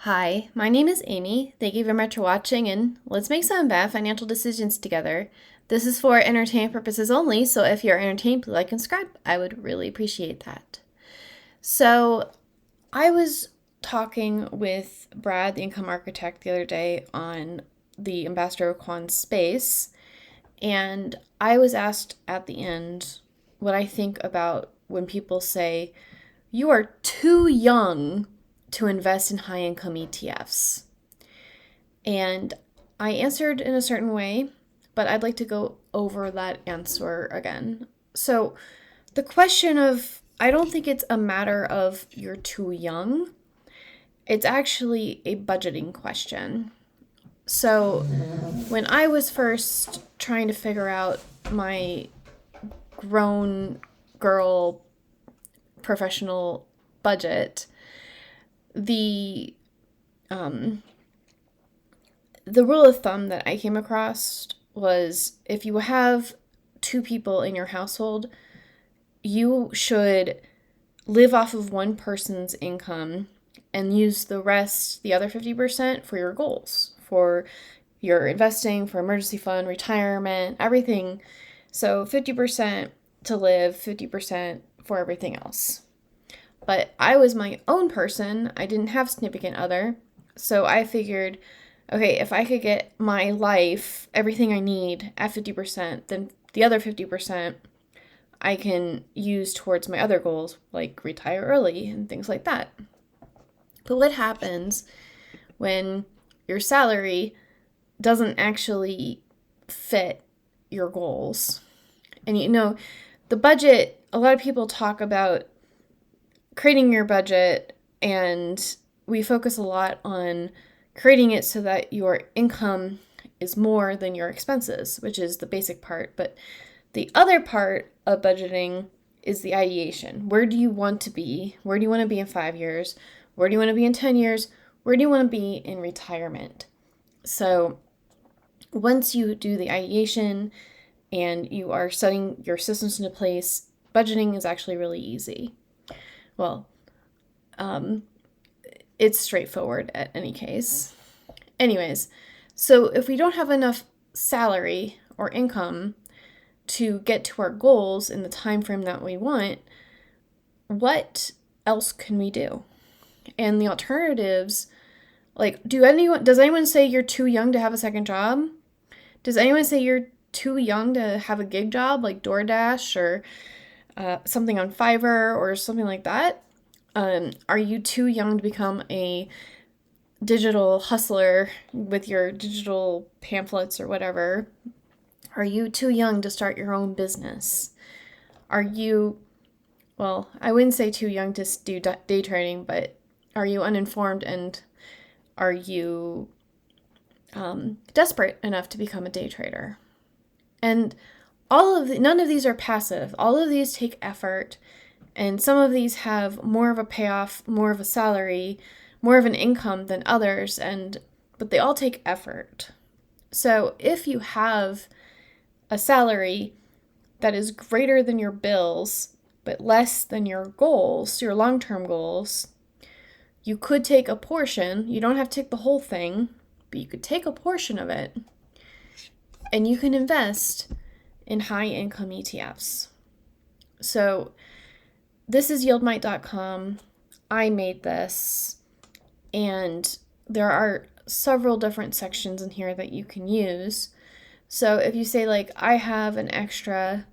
Hi, my name is Amy. Thank you very much for watching, and let's make some bad financial decisions together. This is for entertainment purposes only, so if you're entertained, please like and subscribe. I would really appreciate that. So, I was talking with Brad, the income architect, the other day on the Ambassador Quan space, and I was asked at the end what I think about when people say, you are too young to invest in high income ETFs. And I answered in a certain way, but I'd like to go over that answer again. So, the question of, I don't think it's a matter of you're too young, it's actually a budgeting question. So, when I was first trying to figure out my grown girl professional budget, the the rule of thumb that I came across was if you have two people in your household, you should live off of one person's income and use the rest, the other 50%, for your goals, for your investing, for emergency fund, retirement, everything. So 50% to live, 50% for everything else. But I was my own person. I didn't have significant other. So I figured, okay, if I could get my life, everything I need at 50%, then the other 50% I can use towards my other goals, like retire early and things like that. But what happens when your salary doesn't actually fit your goals? And the budget, a lot of people talk about creating your budget, and we focus a lot on creating it so that your income is more than your expenses, which is the basic part. But the other part of budgeting is the ideation. Where do you want to be? Where do you want to be in 5 years? Where do you want to be in 10 years? Where do you want to be in retirement? So once you do the ideation and you are setting your systems into place, budgeting is actually really easy. Well, it's straightforward at any case. Anyways, so if we don't have enough salary or income to get to our goals in the time frame that we want, what else can we do? And the alternatives, like, does anyone say you're too young to have a second job? Does anyone say you're too young to have a gig job like DoorDash or something on Fiverr or something like that? Are you too young to become a digital hustler with your digital pamphlets or whatever? Are you too young to start your own business? Are you, well, I wouldn't say too young to do day trading, but are you uninformed, and are you desperate enough to become a day trader? And none of these are passive. All of these take effort, and some of these have more of a payoff, more of a salary, more of an income than others, but they all take effort. So if you have a salary that is greater than your bills, but less than your goals, your long-term goals, you could take a portion. You don't have to take the whole thing, but you could take a portion of it, and you can invest in high-income ETFs. So this is Yieldmite.com. I made this, and there are several different sections in here that you can use. So if you say, like, I have an extra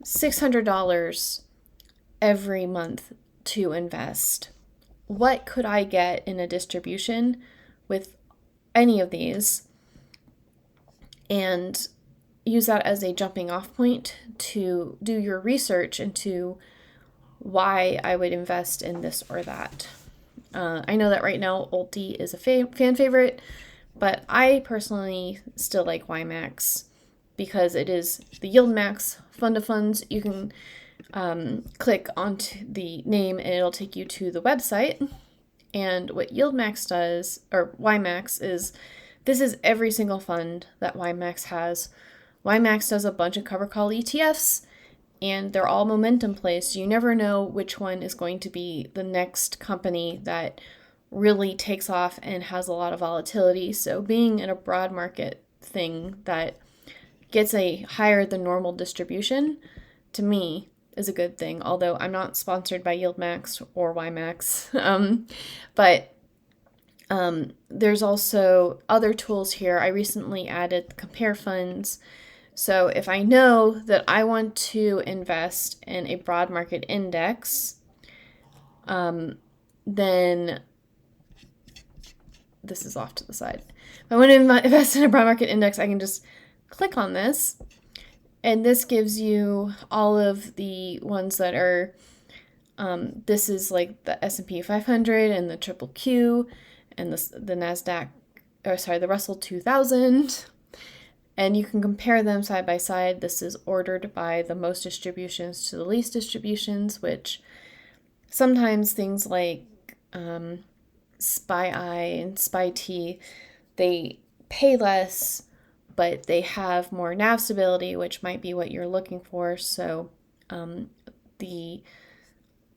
$600 every month to invest, what could I get in a distribution with any of these? And use that as a jumping off point to do your research into why I would invest in this or that. I know that right now Ulti is a fan favorite, but I personally still like YMAX because it is the YieldMax fund of funds. You can click onto the name and it'll take you to the website. And what YieldMax does, or YMAX, is this is every single fund that YMAX has. YMAX does a bunch of cover call ETFs, and they're all momentum plays, so you never know which one is going to be the next company that really takes off and has a lot of volatility. So being in a broad market thing that gets a higher than normal distribution, to me, is a good thing. Although I'm not sponsored by Yieldmax or YMAX. But there's also other tools here. I recently added compare funds. So if I know that I want to invest in a broad market index, then this is off to the side. If I want to invest in a broad market index, I can just click on this. And this gives you all of the ones that are, this is like the S&P 500 and the Triple Q and the NASDAQ, the Russell 2000. And you can compare them side by side. This is ordered by the most distributions to the least distributions, which sometimes things like SpyEye and SpyT, they pay less, but they have more NAV stability, which might be what you're looking for. So the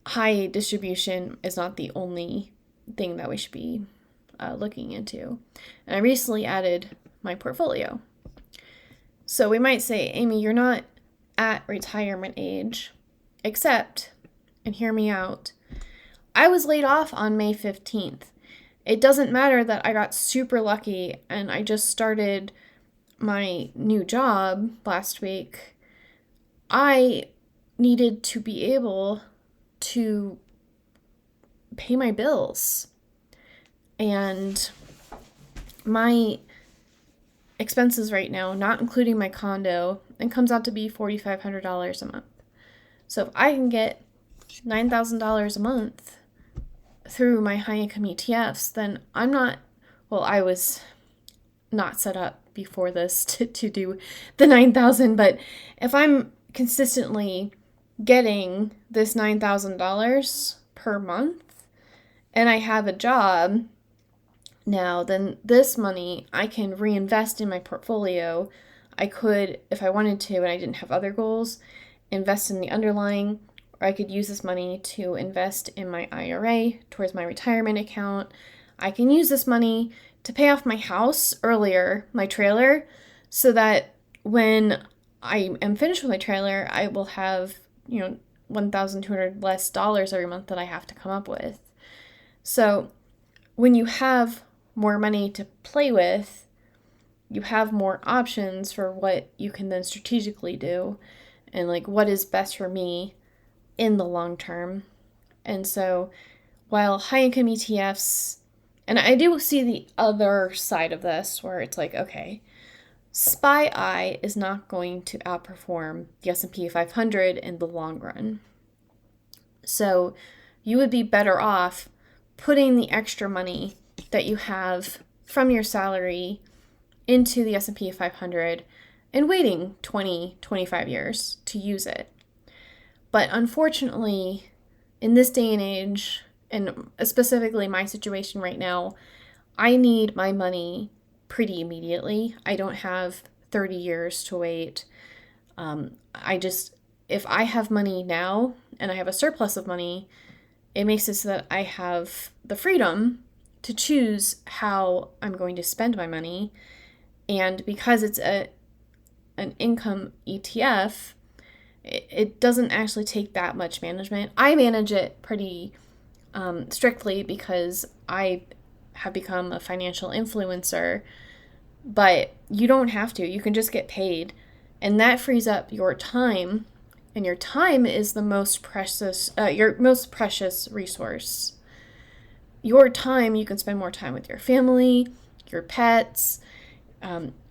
high distribution is not the only thing that we should be looking into. And I recently added my portfolio. So we might say, Amy, you're not at retirement age, except, and hear me out, I was laid off on May 15th. It doesn't matter that I got super lucky and I just started my new job last week. I needed to be able to pay my bills. And my expenses right now, not including my condo, and comes out to be $4,500 a month. So if I can get $9,000 a month through my high income ETFs, then I was not set up before this to do the 9,000, but if I'm consistently getting this $9,000 per month and I have a job now, then this money I can reinvest in my portfolio. I could, if I wanted to and I didn't have other goals, invest in the underlying, or I could use this money to invest in my IRA towards my retirement account. I can use this money to pay off my house earlier, my trailer, so that when I am finished with my trailer, I will have, $1,200 less every month that I have to come up with. So when you have more money to play with, you have more options for what you can then strategically do and like what is best for me in the long term. And so while high income ETFs, and I do see the other side of this where it's like, okay, SpyEye is not going to outperform the S&P 500 in the long run. So you would be better off putting the extra money that you have from your salary into the S&P 500 and waiting 20, 25 years to use it. But unfortunately, in this day and age, and specifically my situation right now, I need my money pretty immediately. I don't have 30 years to wait. If I have money now and I have a surplus of money, it makes it so that I have the freedom to choose how I'm going to spend my money. And because it's an income ETF, it doesn't actually take that much management. I manage it pretty strictly because I have become a financial influencer, but you don't have to. You can just get paid, and that frees up your time, and your time is the most precious, your most precious resource. Your time, you can spend more time with your family, your pets,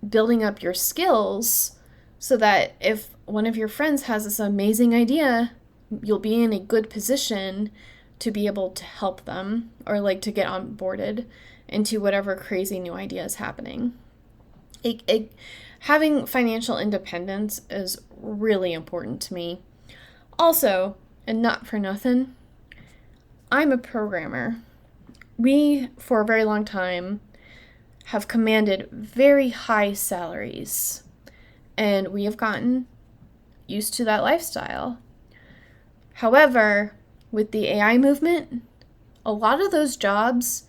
building up your skills so that if one of your friends has this amazing idea, you'll be in a good position to be able to help them or like to get onboarded into whatever crazy new idea is happening. Having financial independence is really important to me. Also, and not for nothing, I'm a programmer. We, for a very long time, have commanded very high salaries, and we have gotten used to that lifestyle. However, with the AI movement, a lot of those jobs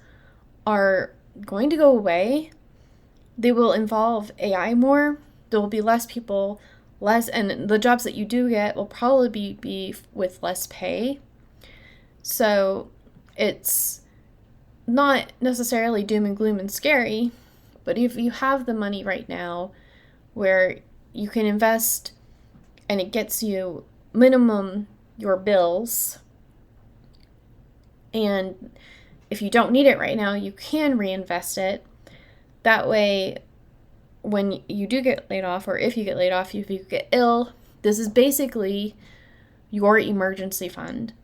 are going to go away. They will involve AI more. There will be less people, and the jobs that you do get will probably be with less pay. So it's not necessarily doom and gloom and scary, but if you have the money right now where you can invest and it gets you minimum your bills, and if you don't need it right now, you can reinvest it. That way, when you do get laid off, or if you get laid off, if you get ill, this is basically your emergency fund.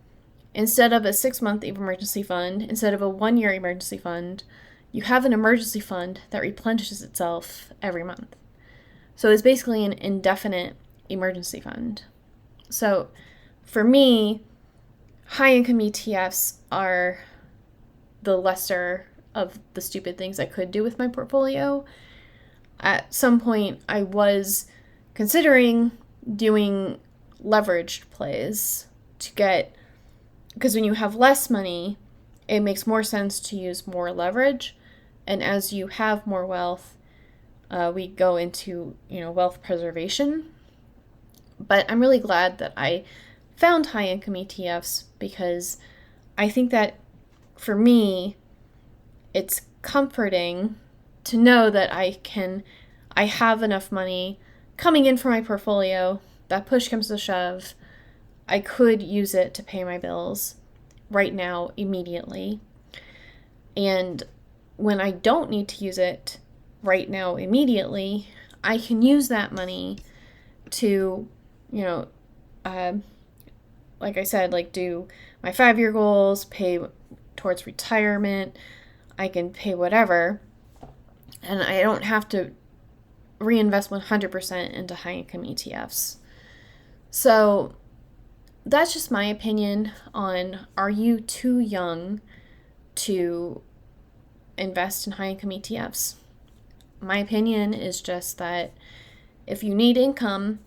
Instead of a 6-month emergency fund, instead of a 1-year emergency fund, you have an emergency fund that replenishes itself every month. So it's basically an indefinite emergency fund. So for me, high income ETFs are the lesser of the stupid things I could do with my portfolio. At some point, I was considering doing leveraged plays to get, because when you have less money, it makes more sense to use more leverage. And as you have more wealth, we go into, wealth preservation. But I'm really glad that I found high income ETFs, because I think that for me, it's comforting to know that I have enough money coming in for my portfolio that push comes to shove, I could use it to pay my bills right now, immediately. And when I don't need to use it right now, immediately, I can use that money to, like I said, like do my 5-year goals, pay towards retirement. I can pay whatever, and I don't have to reinvest 100% into high income ETFs. So that's just my opinion on, are you too young to invest in high income ETFs? My opinion is just that if you need income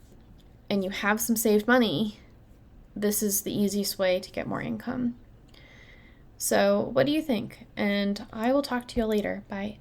and you have some saved money, this is the easiest way to get more income. So what do you think? And I will talk to you later. Bye.